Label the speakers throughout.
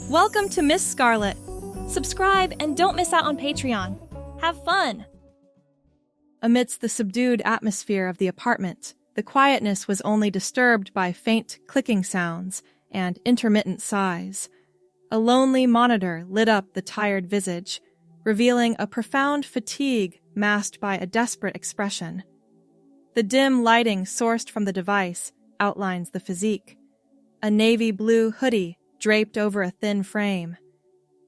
Speaker 1: Welcome to Miss Scarlett. Subscribe and don't miss out on Patreon. Have fun! Amidst the subdued atmosphere of the apartment, the quietness was only disturbed by faint clicking sounds and intermittent sighs. A lonely monitor lit up the tired visage, revealing a profound fatigue masked by a desperate expression. The dim lighting sourced from the device outlines the physique. A navy blue hoodie draped over a thin frame.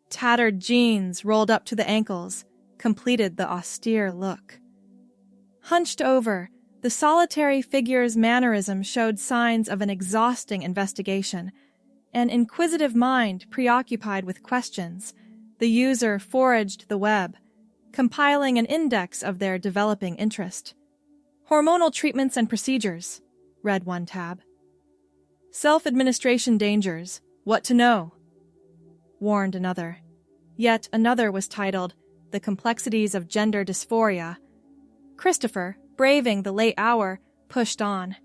Speaker 1: Tattered jeans rolled up to the ankles completed the austere look. Hunched over, the solitary figure's mannerism showed signs of an exhausting investigation. An inquisitive mind preoccupied with questions, the user foraged the web, compiling an index of their developing interest. Hormonal treatments and procedures, read one tab. Self-administration dangers, what to know, warned another. Yet another was titled, The Complexities of Gender Dysphoria. Christopher, braving the late hour, pushed on.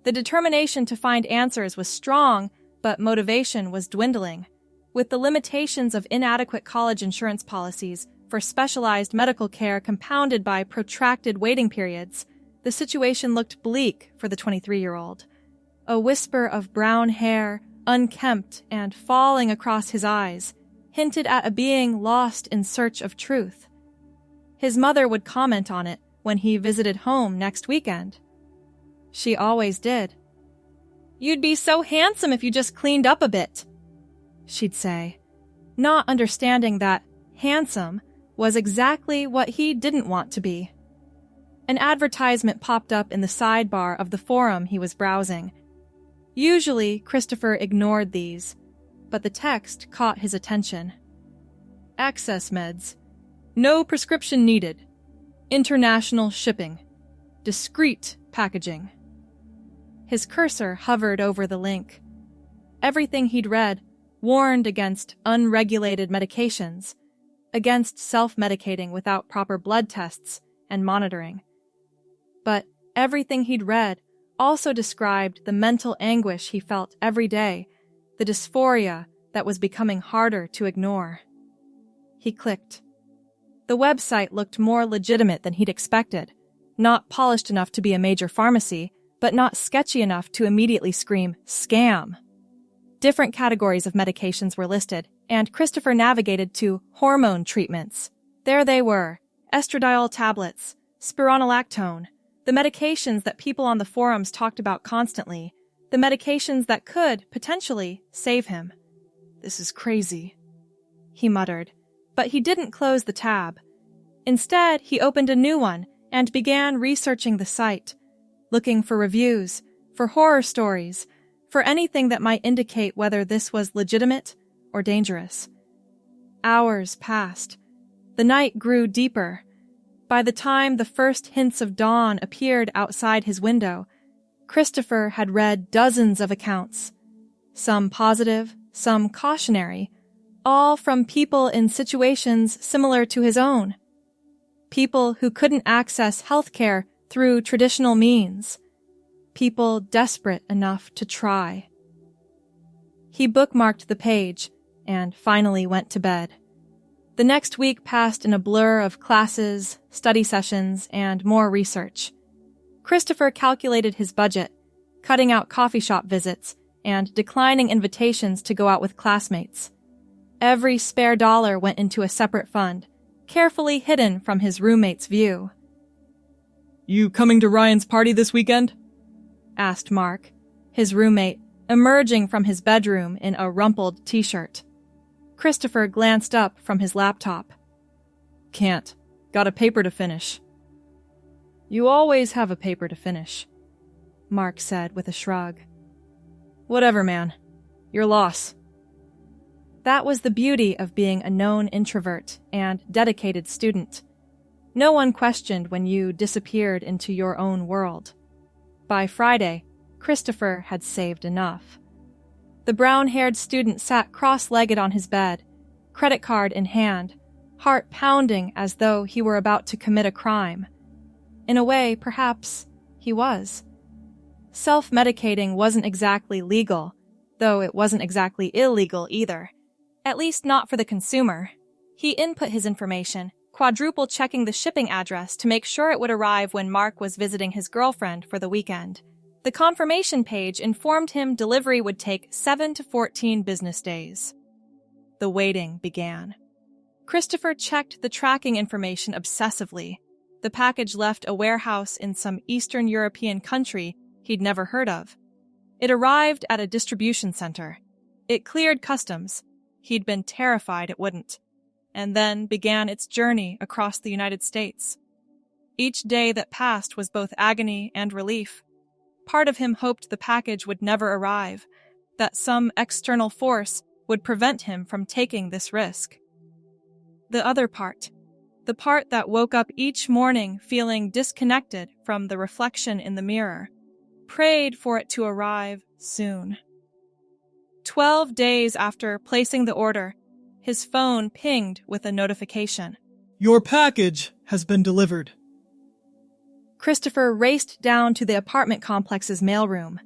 Speaker 1: The determination to find answers was strong, but motivation was dwindling. With the limitations of inadequate college insurance policies for specialized medical care compounded by protracted waiting periods, the situation looked bleak for the 23-year-old. A wisper of brown hair, unkempt and falling across his eyes, hinted at a being lost in search of truth. His mother would comment on it when he visited home next weekend. She always did. "You'd be so handsome if you just cleaned up a bit," she'd say, not understanding that handsome was exactly what he didn't want to be. An advertisement popped up in the sidebar of the forum he was browsing. Usually, Christopher ignored these, but the text caught his attention. Access meds. No prescription needed. International shipping. Discreet packaging. His cursor hovered over the link. Everything he'd read warned against unregulated medications, against self-medicating without proper blood tests and monitoring. But everything he'd read also described the mental anguish he felt every day, the dysphoria that was becoming harder to ignore. He clicked. The website looked more legitimate than he'd expected, not polished enough to be a major pharmacy, but not sketchy enough to immediately scream, scam. Different categories of medications were listed, and Christopher navigated to hormone treatments. There they were, estradiol tablets, spironolactone, the medications that people on the forums talked about constantly, the medications that could, potentially, save him. "This is crazy," he muttered, but he didn't close the tab. Instead, he opened a new one and began researching the site, looking for reviews, for horror stories, for anything that might indicate whether this was legitimate or dangerous. Hours passed. The night grew deeper. By the time the first hints of dawn appeared outside his window, Christopher had read dozens of accounts, some positive, some cautionary, all from people in situations similar to his own. People who couldn't access health care through traditional means. People desperate enough to try. He bookmarked the page and finally went to bed. The next week passed in a blur of classes, study sessions, and more research. Christopher calculated his budget, cutting out coffee shop visits and declining invitations to go out with classmates. Every spare dollar went into a separate fund, carefully hidden from his roommate's view. "You coming to Ryan's party this weekend?" asked Mark, his roommate, emerging from his bedroom in a rumpled t-shirt. Christopher glanced up from his laptop. "Can't. Got a paper to finish." "You always have a paper to finish," Mark said with a shrug. "Whatever, man. Your loss." That was the beauty of being a known introvert and dedicated student. No one questioned when you disappeared into your own world. By Friday, Christopher had saved enough. The brown-haired student sat cross-legged on his bed, credit card in hand, heart pounding as though he were about to commit a crime. In a way, perhaps, he was. Self-medicating wasn't exactly legal, though it wasn't exactly illegal either. At least not for the consumer. He input his information, quadruple-checking the shipping address to make sure it would arrive when Mark was visiting his girlfriend for the weekend. The confirmation page informed him delivery would take 7 to 14 business days. The waiting began. Christopher checked the tracking information obsessively. The package left a warehouse in some Eastern European country he'd never heard of. It arrived at a distribution center. It cleared customs. He'd been terrified it wouldn't. And then began its journey across the United States. Each day that passed was both agony and relief. Part of him hoped the package would never arrive, that some external force would prevent him from taking this risk. The other part, the part that woke up each morning feeling disconnected from the reflection in the mirror, prayed for it to arrive soon. 12 days after placing the order, his phone pinged with a notification.
Speaker 2: Your package has been delivered.
Speaker 1: Christopher raced down to the apartment complex's mailroom,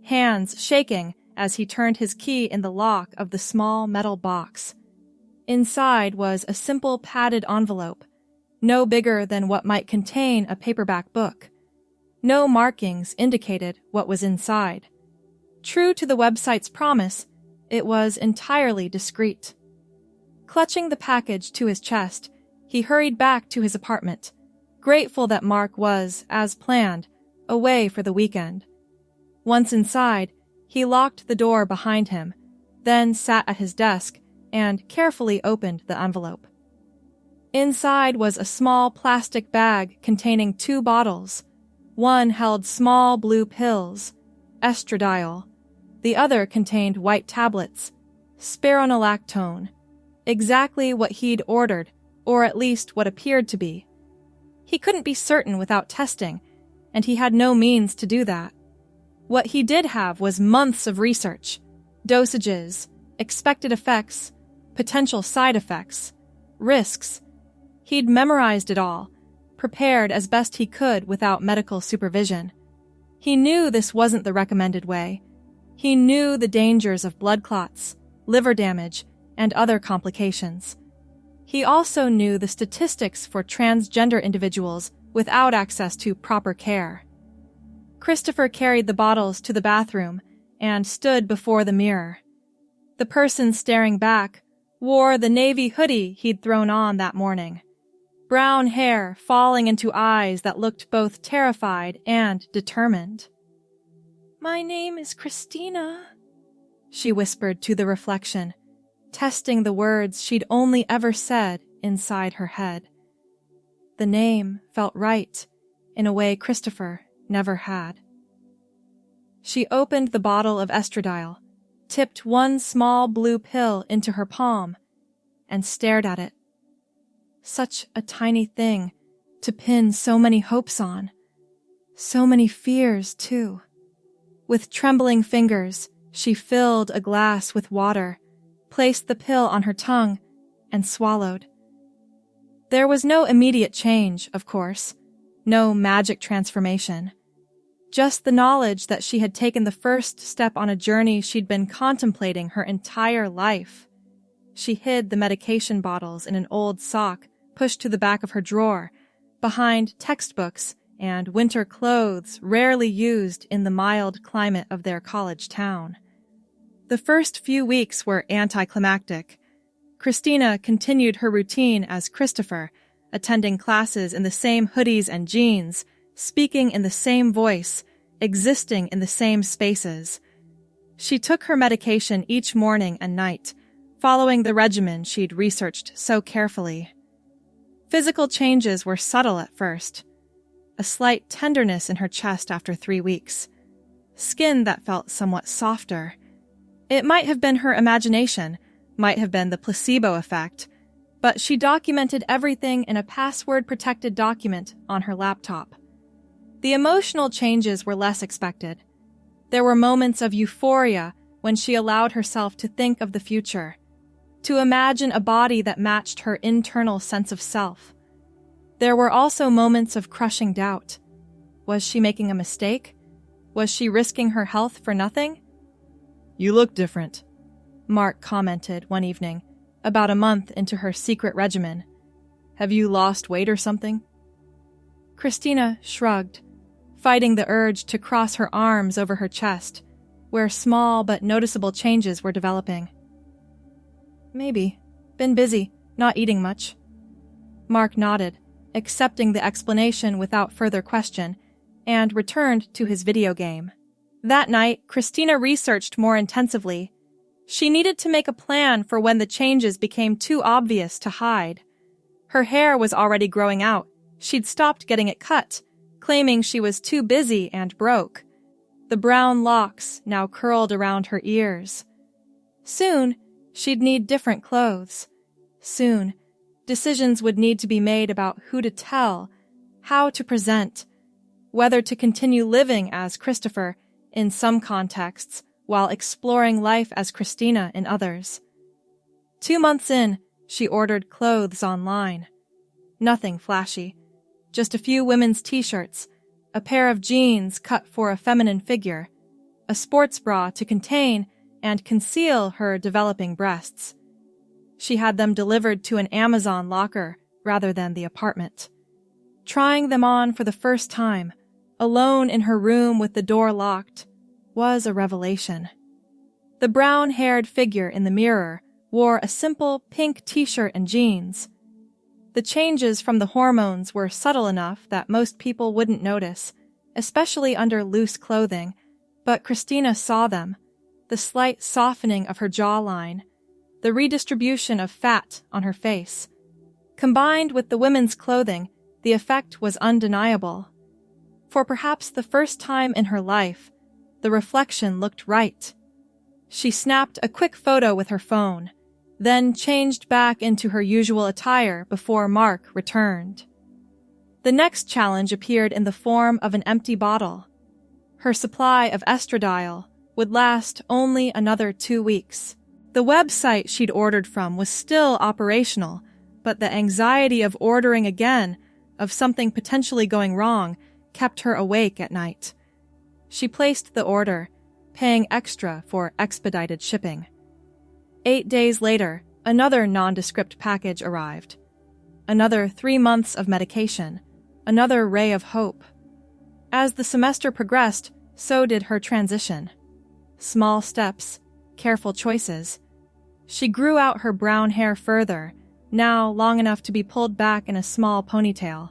Speaker 1: hands shaking as he turned his key in the lock of the small metal box. Inside was a simple padded envelope, no bigger than what might contain a paperback book. No markings indicated what was inside. True to the website's promise, it was entirely discreet. Clutching the package to his chest, he hurried back to his apartment, grateful that Mark was, as planned, away for the weekend. Once inside, he locked the door behind him, then sat at his desk and carefully opened the envelope. Inside was a small plastic bag containing 2 bottles. One held small blue pills, estradiol. The other contained white tablets, spironolactone, exactly what he'd ordered, or at least what appeared to be. He couldn't be certain without testing, and he had no means to do that. What he did have was months of research, dosages, expected effects, potential side effects, risks. He'd memorized it all, prepared as best he could without medical supervision. He knew this wasn't the recommended way. He knew the dangers of blood clots, liver damage, and other complications. He also knew the statistics for transgender individuals without access to proper care. Christopher carried the bottles to the bathroom and stood before the mirror. The person staring back wore the navy hoodie he'd thrown on that morning. Brown hair falling into eyes that looked both terrified and determined. "My name is Christina," she whispered to the reflection, testing the words she'd only ever said inside her head. The name felt right, in a way Christopher never had. She opened the bottle of estradiol, tipped one small blue pill into her palm, and stared at it. Such a tiny thing to pin so many hopes on. So many fears, too. With trembling fingers, she filled a glass with water, placed the pill on her tongue, and swallowed. There was no immediate change, of course, no magic transformation. Just the knowledge that she had taken the first step on a journey she'd been contemplating her entire life. She hid the medication bottles in an old sock pushed to the back of her drawer, behind textbooks and winter clothes rarely used in the mild climate of their college town. The first few weeks were anticlimactic. Christina continued her routine as Christopher, attending classes in the same hoodies and jeans, speaking in the same voice, existing in the same spaces. She took her medication each morning and night, following the regimen she'd researched so carefully. Physical changes were subtle at first. A slight tenderness in her chest after 3 weeks. Skin that felt somewhat softer. It might have been her imagination, might have been the placebo effect, but she documented everything in a password-protected document on her laptop. The emotional changes were less expected. There were moments of euphoria when she allowed herself to think of the future, to imagine a body that matched her internal sense of self. There were also moments of crushing doubt. Was she making a mistake? Was she risking her health for nothing? "You look different," Mark commented one evening, about a month into her secret regimen. Have you lost weight or something? Christina shrugged, fighting the urge to cross her arms over her chest, where small but noticeable changes were developing. Maybe. Been busy, not eating much. Mark nodded, accepting the explanation without further question, and returned to his video game. That night, Christina researched more intensively. She needed to make a plan for when the changes became too obvious to hide. Her hair was already growing out. She'd stopped getting it cut, claiming she was too busy and broke. The brown locks now curled around her ears. Soon, she'd need different clothes. Soon, decisions would need to be made about who to tell, how to present, whether to continue living as Christopher in some contexts while exploring life as Christina in others. 2 months in, she ordered clothes online. Nothing flashy, just a few women's t-shirts, a pair of jeans cut for a feminine figure, a sports bra to contain and conceal her developing breasts. She had them delivered to an Amazon locker rather than the apartment. Trying them on for the first time, alone in her room with the door locked, was a revelation. The brown-haired figure in the mirror wore a simple pink t-shirt and jeans. The changes from the hormones were subtle enough that most people wouldn't notice, especially under loose clothing, but Christina saw them, the slight softening of her jawline, the redistribution of fat on her face. Combined with the women's clothing, the effect was undeniable. For perhaps the first time in her life, the reflection looked right. She snapped a quick photo with her phone, then changed back into her usual attire before Mark returned. The next challenge appeared in the form of an empty bottle. Her supply of estradiol would last only another 2 weeks. The website she'd ordered from was still operational, but the anxiety of ordering again, of something potentially going wrong, kept her awake at night. She placed the order, paying extra for expedited shipping. 8 days later, another nondescript package arrived. Another 3 months of medication, another ray of hope. As the semester progressed, so did her transition. Small steps, careful choices. She grew out her brown hair further, now long enough to be pulled back in a small ponytail.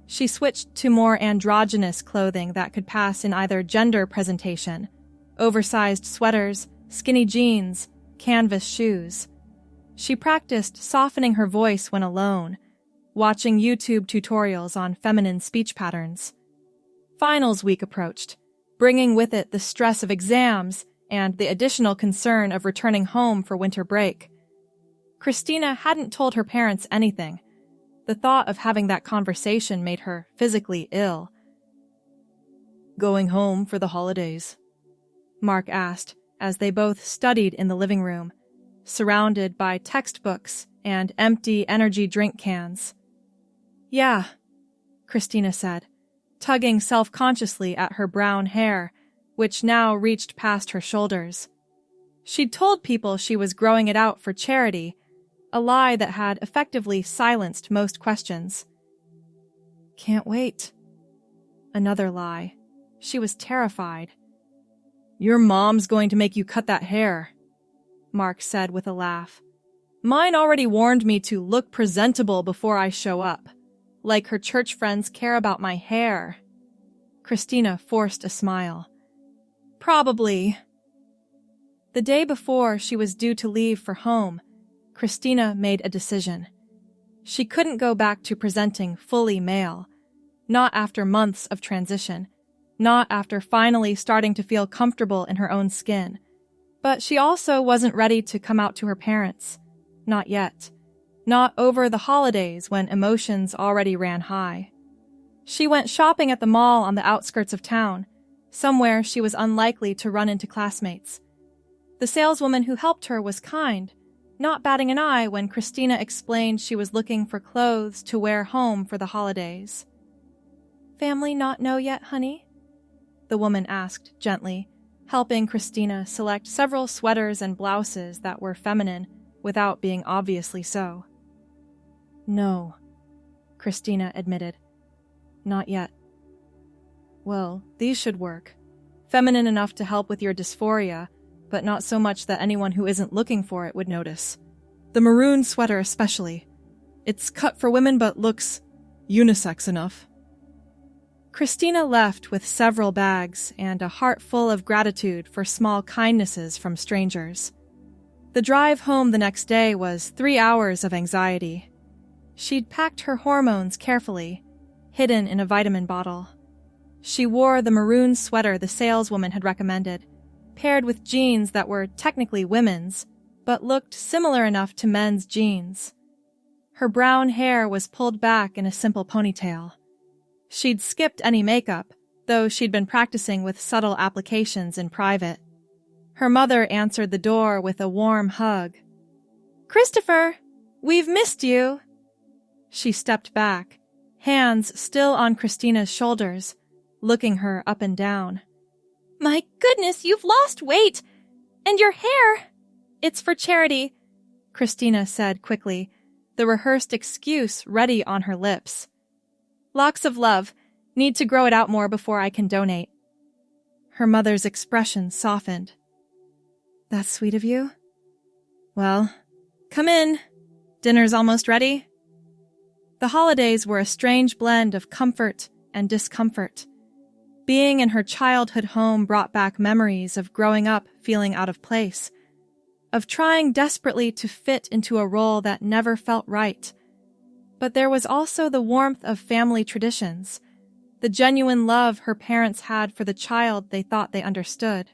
Speaker 1: She switched to more androgynous clothing that could pass in either gender presentation: oversized sweaters, skinny jeans, canvas shoes. She practiced softening her voice when alone, watching YouTube tutorials on feminine speech patterns. Finals week approached, bringing with it the stress of exams and the additional concern of returning home for winter break. Christina hadn't told her parents anything. The thought of having that conversation made her physically ill. "Going home for the holidays?" Mark asked as they both studied in the living room, surrounded by textbooks and empty energy drink cans. "Yeah," Christina said, tugging self-consciously at her brown hair, which now reached past her shoulders. She'd told people she was growing it out for charity, a lie that had effectively silenced most questions. "Can't wait." Another lie. She was terrified. "Your mom's going to make you cut that hair," Mark said with a laugh. "Mine already warned me to look presentable before I show up. Like her church friends care about my hair." Christina forced a smile. "Probably." The day before she was due to leave for home, Christina made a decision. She couldn't go back to presenting fully male, not after months of transition, not after finally starting to feel comfortable in her own skin. But she also wasn't ready to come out to her parents. Not yet. Not over the holidays when emotions already ran high. She went shopping at the mall on the outskirts of town, somewhere she was unlikely to run into classmates. The saleswoman who helped her was kind, not batting an eye when Christina explained she was looking for clothes to wear home for the holidays. "Family not know yet, honey?" the woman asked gently, helping Christina select several sweaters and blouses that were feminine, without being obviously so. "No," Christina admitted. "Not yet." "Well, these should work. Feminine enough to help with your dysphoria, but not so much that anyone who isn't looking for it would notice. The maroon sweater especially. It's cut for women but looks unisex enough." Christina left with several bags and a heart full of gratitude for small kindnesses from strangers. The drive home the next day was 3 hours of anxiety. She'd packed her hormones carefully, hidden in a vitamin bottle. She wore the maroon sweater the saleswoman had recommended, paired with jeans that were technically women's, but looked similar enough to men's jeans. Her brown hair was pulled back in a simple ponytail. She'd skipped any makeup, though she'd been practicing with subtle applications in private. Her mother answered the door with a warm hug. "Christopher, we've missed you." She stepped back, hands still on Christina's shoulders, looking her up and down. "My goodness, you've lost weight! And your hair!" "It's for charity," Christina said quickly, the rehearsed excuse ready on her lips. "Lots of love. Need to grow it out more before I can donate." Her mother's expression softened. "That's sweet of you. Well, come in. Dinner's almost ready." The holidays were a strange blend of comfort and discomfort. Being in her childhood home brought back memories of growing up feeling out of place, of trying desperately to fit into a role that never felt right. But there was also the warmth of family traditions, the genuine love her parents had for the child they thought they understood.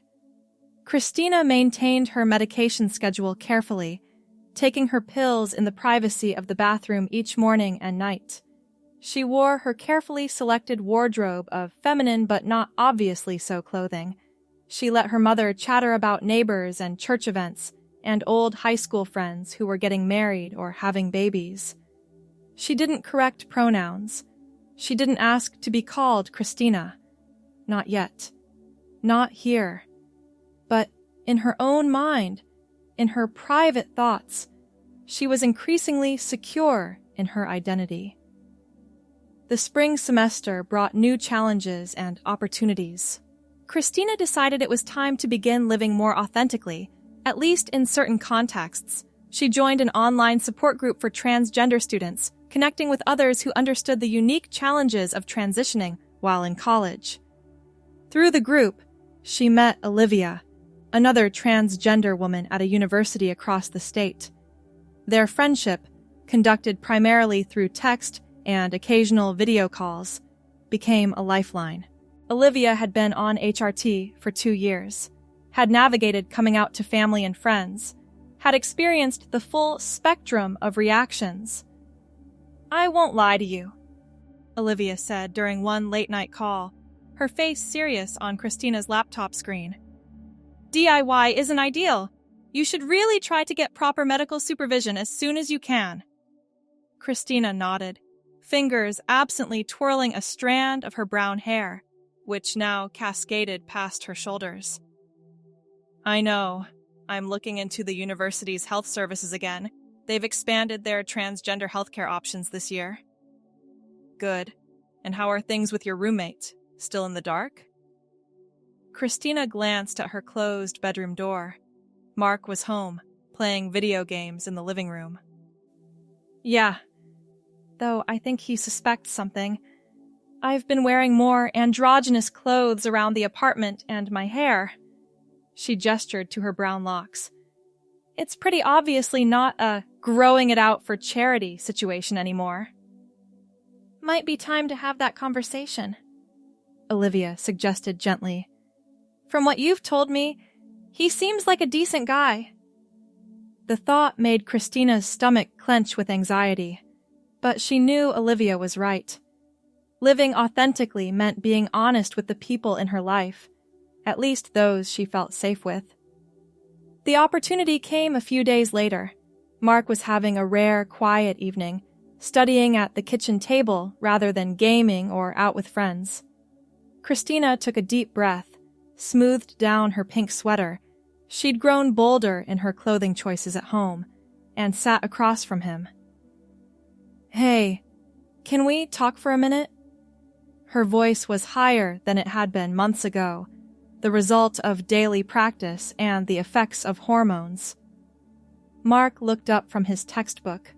Speaker 1: Christina maintained her medication schedule carefully, taking her pills in the privacy of the bathroom each morning and night. She wore her carefully selected wardrobe of feminine but not obviously so clothing. She let her mother chatter about neighbors and church events and old high school friends who were getting married or having babies. She didn't correct pronouns. She didn't ask to be called Christina. Not yet. Not here. But in her own mind, in her private thoughts, she was increasingly secure in her identity. The spring semester brought new challenges and opportunities. Christina decided it was time to begin living more authentically, at least in certain contexts. She joined an online support group for transgender students, connecting with others who understood the unique challenges of transitioning while in college. Through the group, she met Olivia, another transgender woman at a university across the state. Their friendship, conducted primarily through text and occasional video calls, became a lifeline. Olivia had been on HRT for 2 years, had navigated coming out to family and friends, had experienced the full spectrum of reactions. "I won't lie to you," Olivia said during one late-night call, her face serious on Christina's laptop screen. "DIY isn't ideal. You should really try to get proper medical supervision as soon as you can." Christina nodded, fingers absently twirling a strand of her brown hair, which now cascaded past her shoulders. "I know. I'm looking into the university's health services again. They've expanded their transgender healthcare options this year." "Good. And how are things with your roommate? Still in the dark?" Christina glanced at her closed bedroom door. Mark was home, playing video games in the living room. "Yeah. Though I think he suspects something. I've been wearing more androgynous clothes around the apartment and my hair." She gestured to her brown locks. "It's pretty obviously not a growing it out for charity situation anymore." "Might be time to have that conversation," Olivia suggested gently. "From what you've told me, he seems like a decent guy." The thought made Christina's stomach clench with anxiety, but she knew Olivia was right. Living authentically meant being honest with the people in her life, at least those she felt safe with. The opportunity came a few days later. Mark was having a rare, quiet evening, studying at the kitchen table rather than gaming or out with friends. Christina took a deep breath, smoothed down her pink sweater. She'd grown bolder in her clothing choices at home, and sat across from him. "Hey, can we talk for a minute?" Her voice was higher than it had been months ago, the result of daily practice and the effects of hormones. Mark looked up from his textbook,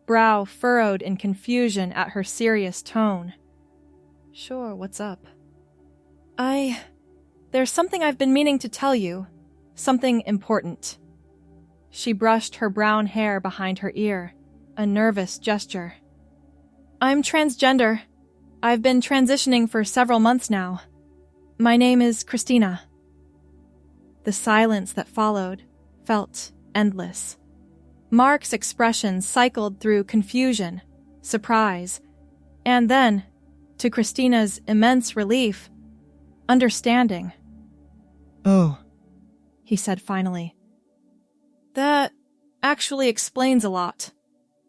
Speaker 1: brow furrowed in confusion at her serious tone. "Sure, what's up?" There's something I've been meaning to tell you. Something important." She brushed her brown hair behind her ear, a nervous gesture. "I'm transgender. I've been transitioning for several months now. My name is Christina." The silence that followed felt endless. Mark's expression cycled through confusion, surprise, and then, to Christina's immense relief, understanding.
Speaker 2: "Oh,"
Speaker 1: he said finally. "That actually explains a lot.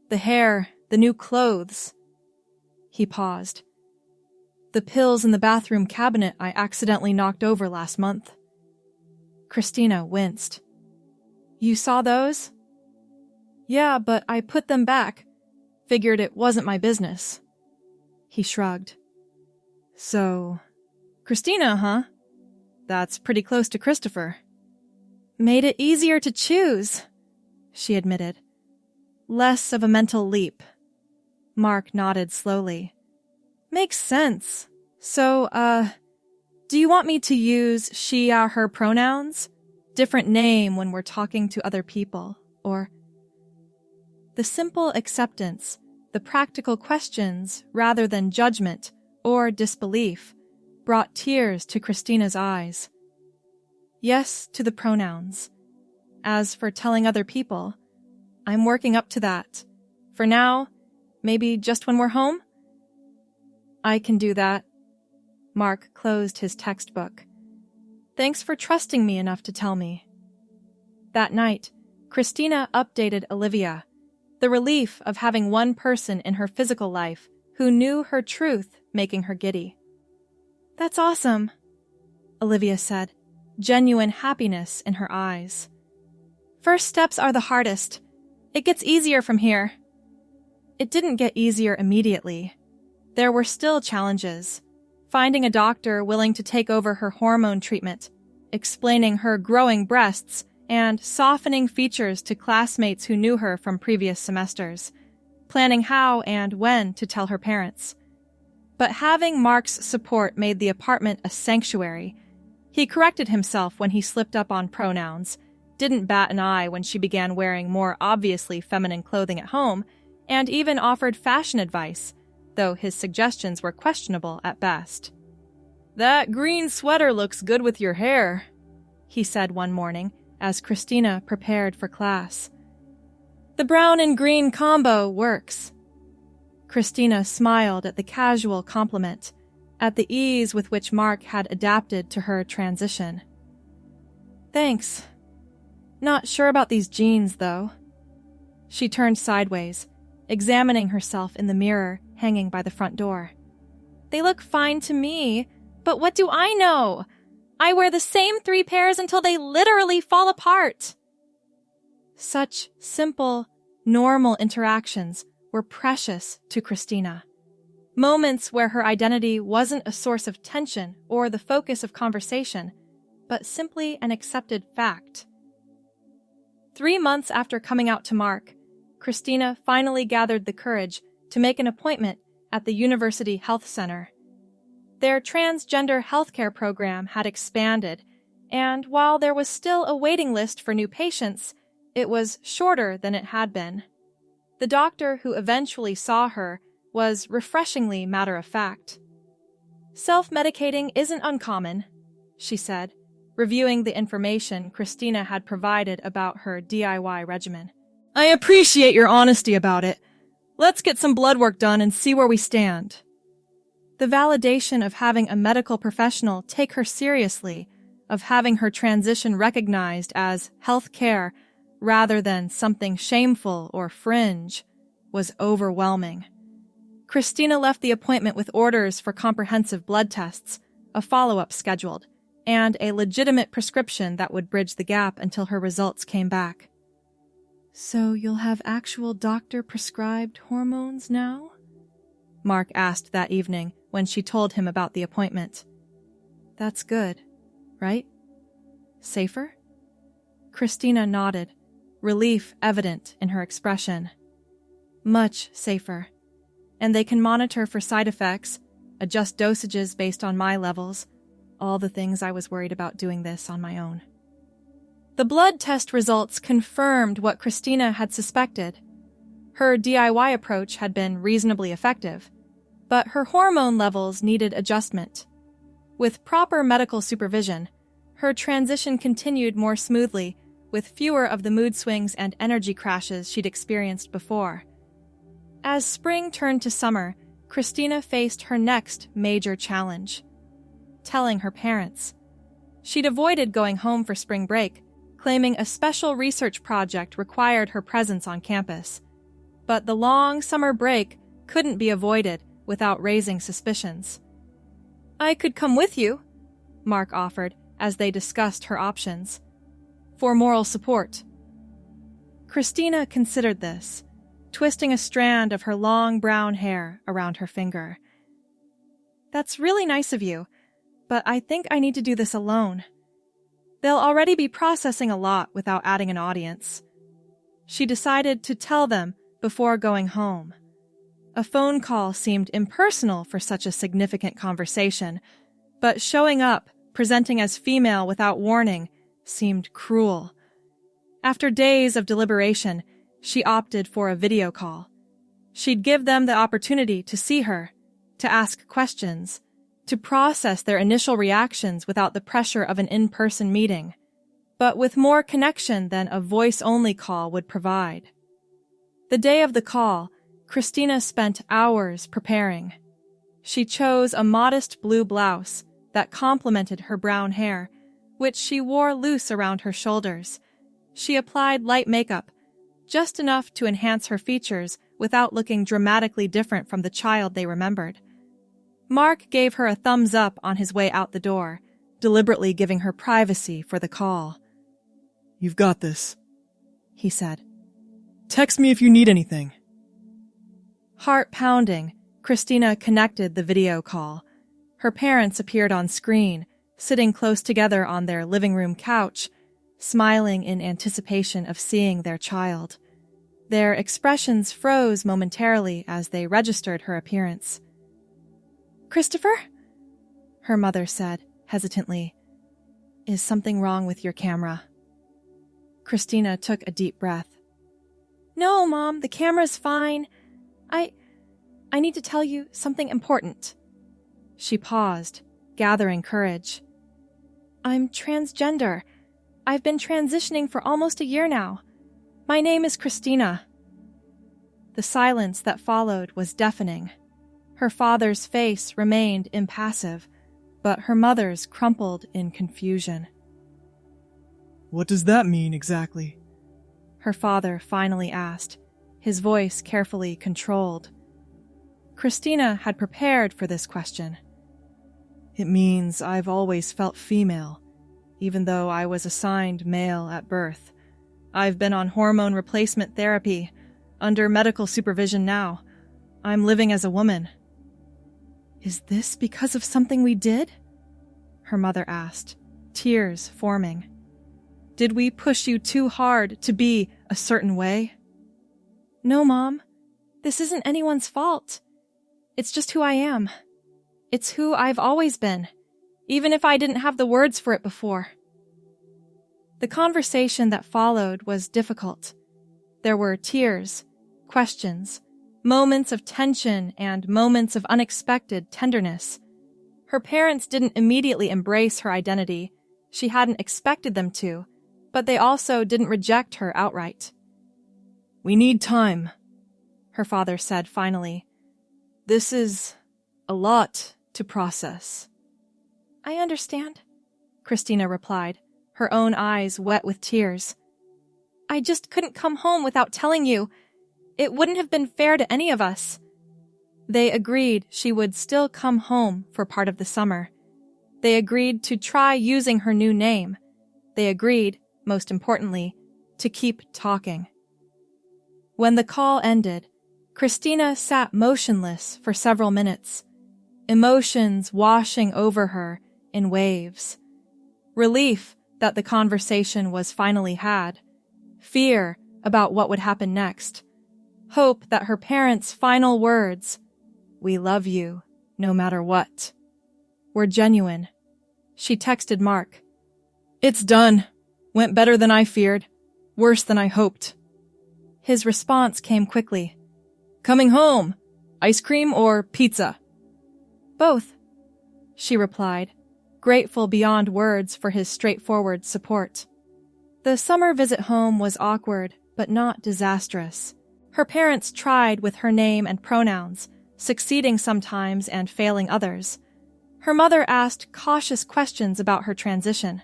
Speaker 1: The hair, the new clothes." He paused. "The pills in the bathroom cabinet I accidentally knocked over last month." Christina winced. "You saw those?" "Yeah, but I put them back. Figured it wasn't my business." He shrugged. "So, Christina, huh? That's pretty close to Christopher." "Made it easier to choose," she admitted. "Less of a mental leap." Mark nodded slowly. "Makes sense. So, do you want me to use she, her pronouns? Different name when we're talking to other people, or..." The simple acceptance, the practical questions rather than judgment or disbelief, brought tears to Christina's eyes. Yes to the pronouns. As for telling other people, I'm working up to that. For now, maybe just when we're home? "I can do that." Mark closed his textbook. "Thanks for trusting me enough to tell me." That night, Christina updated Olivia, the relief of having one person in her physical life who knew her truth making her giddy. "That's awesome," Olivia said, genuine happiness in her eyes. "First steps are the hardest. It gets easier from here." It didn't get easier immediately. There were still challenges. Finding a doctor willing to take over her hormone treatment, explaining her growing breasts, and softening features to classmates who knew her from previous semesters, planning how and when to tell her parents. But having Mark's support made the apartment a sanctuary. He corrected himself when he slipped up on pronouns, didn't bat an eye when she began wearing more obviously feminine clothing at home, and even offered fashion advice, though his suggestions were questionable at best. "That green sweater looks good with your hair," he said one morning as Christina prepared for class. "The brown and green combo works." Christina smiled at the casual compliment, at the ease with which Mark had adapted to her transition. "Thanks. Not sure about these jeans, though." She turned sideways, examining herself in the mirror hanging by the front door. "They look fine to me, but what do I know? I wear the same 3 pairs until they literally fall apart." Such simple, normal interactions were precious to Christina. Moments where her identity wasn't a source of tension or the focus of conversation, but simply an accepted fact. 3 months after coming out to Mark, Christina finally gathered the courage to make an appointment at the University Health Center. Their transgender healthcare program had expanded, and while there was still a waiting list for new patients, it was shorter than it had been. The doctor who eventually saw her was refreshingly matter-of-fact. "Self-medicating isn't uncommon," she said, reviewing the information Christina had provided about her DIY regimen. "I appreciate your honesty about it. Let's get some blood work done and see where we stand." The validation of having a medical professional take her seriously, of having her transition recognized as health care rather than something shameful or fringe, was overwhelming. Christina left the appointment with orders for comprehensive blood tests, a follow-up scheduled, and a legitimate prescription that would bridge the gap until her results came back. So you'll have actual doctor-prescribed hormones now? Mark asked that evening when she told him about the appointment. That's good, right? Safer? Christina nodded, relief evident in her expression. Much safer. And they can monitor for side effects, adjust dosages based on my levels, all the things I was worried about doing this on my own. The blood test results confirmed what Christina had suspected. Her DIY approach had been reasonably effective, but her hormone levels needed adjustment. With proper medical supervision, her transition continued more smoothly, with fewer of the mood swings and energy crashes she'd experienced before. As spring turned to summer, Christina faced her next major challenge: telling her parents. She'd avoided going home for spring break, claiming a special research project required her presence on campus. But the long summer break couldn't be avoided without raising suspicions. I could come with you, Mark offered as they discussed her options. For moral support. Christina considered this, twisting a strand of her long brown hair around her finger. That's really nice of you, but I think I need to do this alone. They'll already be processing a lot without adding an audience. She decided to tell them before going home. A phone call seemed impersonal for such a significant conversation, but showing up, presenting as female without warning, seemed cruel. After days of deliberation, she opted for a video call. She'd give them the opportunity to see her, to ask questions, to process their initial reactions without the pressure of an in-person meeting, but with more connection than a voice-only call would provide. The day of the call, Christina spent hours preparing. She chose a modest blue blouse that complemented her brown hair, which she wore loose around her shoulders. She applied light makeup, just enough to enhance her features without looking dramatically different from the child they remembered. Mark gave her a thumbs up on his way out the door, deliberately giving her privacy for the call.
Speaker 2: You've got this,
Speaker 1: he said.
Speaker 2: Text me if you need anything.
Speaker 1: Heart pounding, Christina connected the video call. Her parents appeared on screen, sitting close together on their living room couch, smiling in anticipation of seeing their child. Their expressions froze momentarily as they registered her appearance. Christopher? Her mother said, hesitantly. Is something wrong with your camera? Christina took a deep breath. No, Mom, the camera's fine. I need to tell you something important. She paused, gathering courage. I'm transgender. I've been transitioning for almost a year now. My name is Christina. The silence that followed was deafening. Her father's face remained impassive, but her mother's crumpled in confusion.
Speaker 2: What does that mean exactly?
Speaker 1: Her father finally asked, his voice carefully controlled. Christina had prepared for this question.
Speaker 2: It means I've always felt female, even though I was assigned male at birth. I've been on hormone replacement therapy, under medical supervision now. I'm living as a woman. Is this because of something we did? Her mother asked, tears forming. Did we push you too hard to be a certain way? No, Mom. This isn't anyone's fault. It's just who I am. It's who I've always been, even if I didn't have the words for it before. The conversation that followed was difficult. There were tears, questions, moments of tension, and moments of unexpected tenderness. Her parents didn't immediately embrace her identity. She hadn't expected them to, but they also didn't reject her outright. We need time,
Speaker 1: her father said finally.
Speaker 2: This is a lot to process.
Speaker 1: I understand, Christina replied, her own eyes wet with tears. I just couldn't come home without telling you. It wouldn't have been fair to any of us. They agreed she would still come home for part of the summer. They agreed to try using her new name. They agreed, most importantly, to keep talking. When the call ended, Christina sat motionless for several minutes, emotions washing over her in waves. Relief that the conversation was finally had, fear about what would happen next, hope that her parents' final words, "We love you, no matter what," were genuine. She texted Mark, "It's done. Went better than I feared. Worse than I hoped." His response came quickly. "Coming home. Ice cream or pizza?" "Both," she replied, grateful beyond words for his straightforward support. The summer visit home was awkward, but not disastrous. Her parents tried with her name and pronouns, succeeding sometimes and failing others. Her mother asked cautious questions about her transition.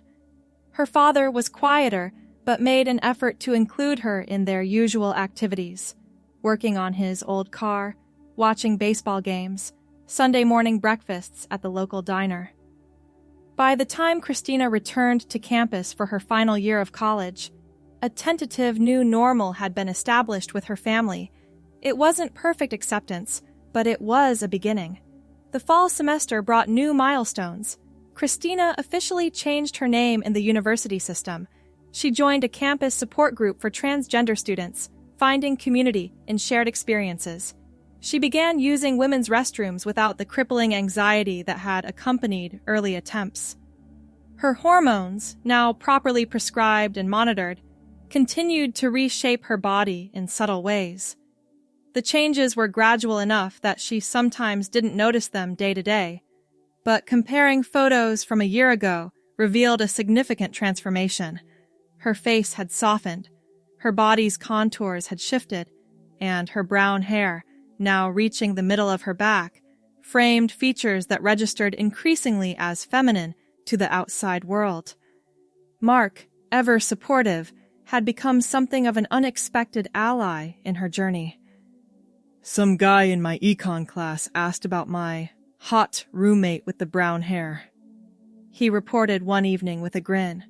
Speaker 1: Her father was quieter, but made an effort to include her in their usual activities, working on his old car, watching baseball games, Sunday morning breakfasts at the local diner. By the time Christina returned to campus for her final year of college, a tentative new normal had been established with her family. It wasn't perfect acceptance, but it was a beginning. The fall semester brought new milestones. Christina officially changed her name in the university system. She joined a campus support group for transgender students, finding community in shared experiences. She began using women's restrooms without the crippling anxiety that had accompanied early attempts. Her hormones, now properly prescribed and monitored, continued to reshape her body in subtle ways. The changes were gradual enough that she sometimes didn't notice them day to day, but comparing photos from a year ago revealed a significant transformation. Her face had softened, her body's contours had shifted, and her brown hair, now reaching the middle of her back, framed features that registered increasingly as feminine to the outside world. Mark, ever supportive, had become something of an unexpected ally in her journey.
Speaker 2: "Some guy in my econ class asked about my hot roommate with the brown hair,"
Speaker 1: he reported one evening with a grin.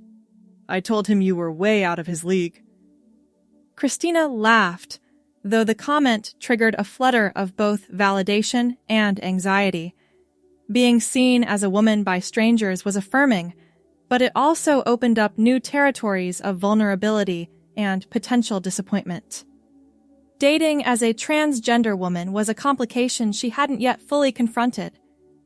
Speaker 2: "I told him you were way out of his league."
Speaker 1: Christina laughed, though the comment triggered a flutter of both validation and anxiety. Being seen as a woman by strangers was affirming, but it also opened up new territories of vulnerability and potential disappointment. Dating as a transgender woman was a complication she hadn't yet fully confronted.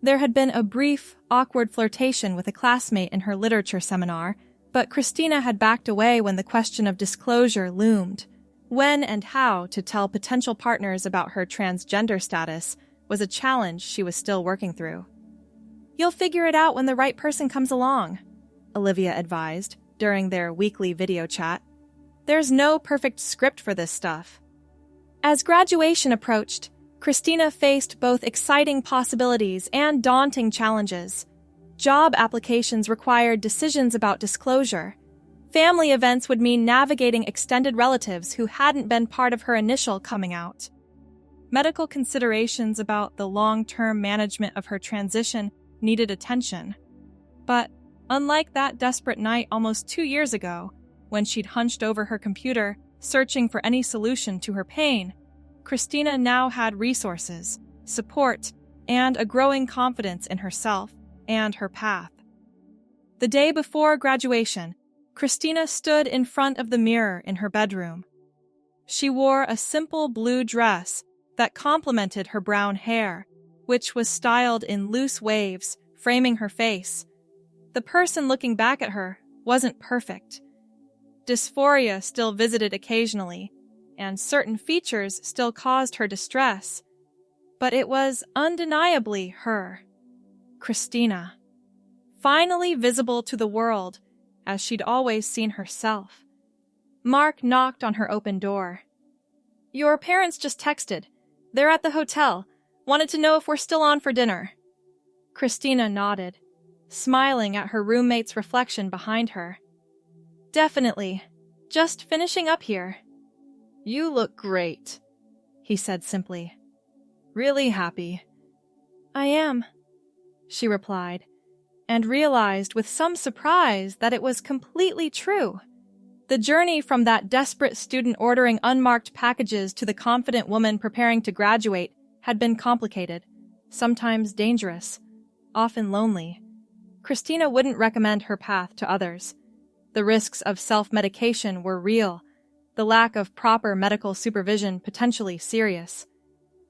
Speaker 1: There had been a brief, awkward flirtation with a classmate in her literature seminar, but Christina had backed away when the question of disclosure loomed. When and how to tell potential partners about her transgender status was a challenge she was still working through. "You'll figure it out when the right person comes along," Olivia advised during their weekly video chat. "There's no perfect script for this stuff." As graduation approached, Christina faced both exciting possibilities and daunting challenges. Job applications required decisions about disclosure. Family events would mean navigating extended relatives who hadn't been part of her initial coming out. Medical considerations about the long-term management of her transition needed attention. But unlike that desperate night almost 2 years ago, when she'd hunched over her computer, searching for any solution to her pain, Christina now had resources, support, and a growing confidence in herself and her path. The day before graduation, Christina stood in front of the mirror in her bedroom. She wore a simple blue dress that complemented her brown hair, which was styled in loose waves, framing her face. The person looking back at her wasn't perfect. Dysphoria still visited occasionally, and certain features still caused her distress. But it was undeniably her, Christina, finally visible to the world as she'd always seen herself. Mark knocked on her open door. "Your parents just texted. They're at the hotel. Wanted to know if we're still on for dinner." Christina nodded, smiling at her roommate's reflection behind her. "Definitely. Just finishing up here." "You look great," he said simply. "Really happy." "I am," she replied, and realized with some surprise that it was completely true. The journey from that desperate student ordering unmarked packages to the confident woman preparing to graduate had been complicated, sometimes dangerous, often lonely. Christina wouldn't recommend her path to others. The risks of self-medication were real, the lack of proper medical supervision potentially serious.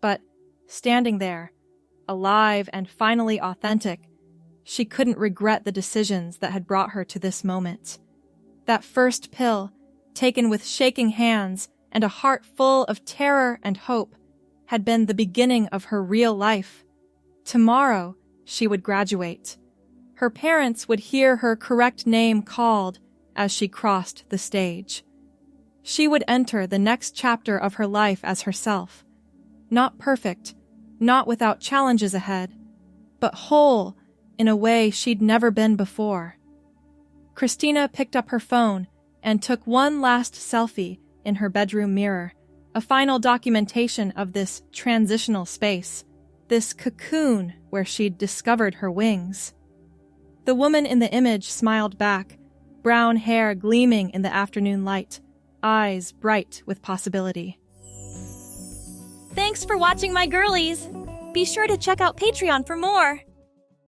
Speaker 1: But standing there, alive and finally authentic, she couldn't regret the decisions that had brought her to this moment. That first pill, taken with shaking hands and a heart full of terror and hope, had been the beginning of her real life. Tomorrow, she would graduate. Her parents would hear her correct name called as she crossed the stage. She would enter the next chapter of her life as herself. Not perfect, not without challenges ahead, but whole in a way she'd never been before. Christina picked up her phone and took one last selfie in her bedroom mirror, a final documentation of this transitional space, this cocoon where she'd discovered her wings. The woman in the image smiled back, brown hair gleaming in the afternoon light, eyes bright with possibility.
Speaker 3: Thanks for watching, my girlies! Be sure to check out Patreon for more!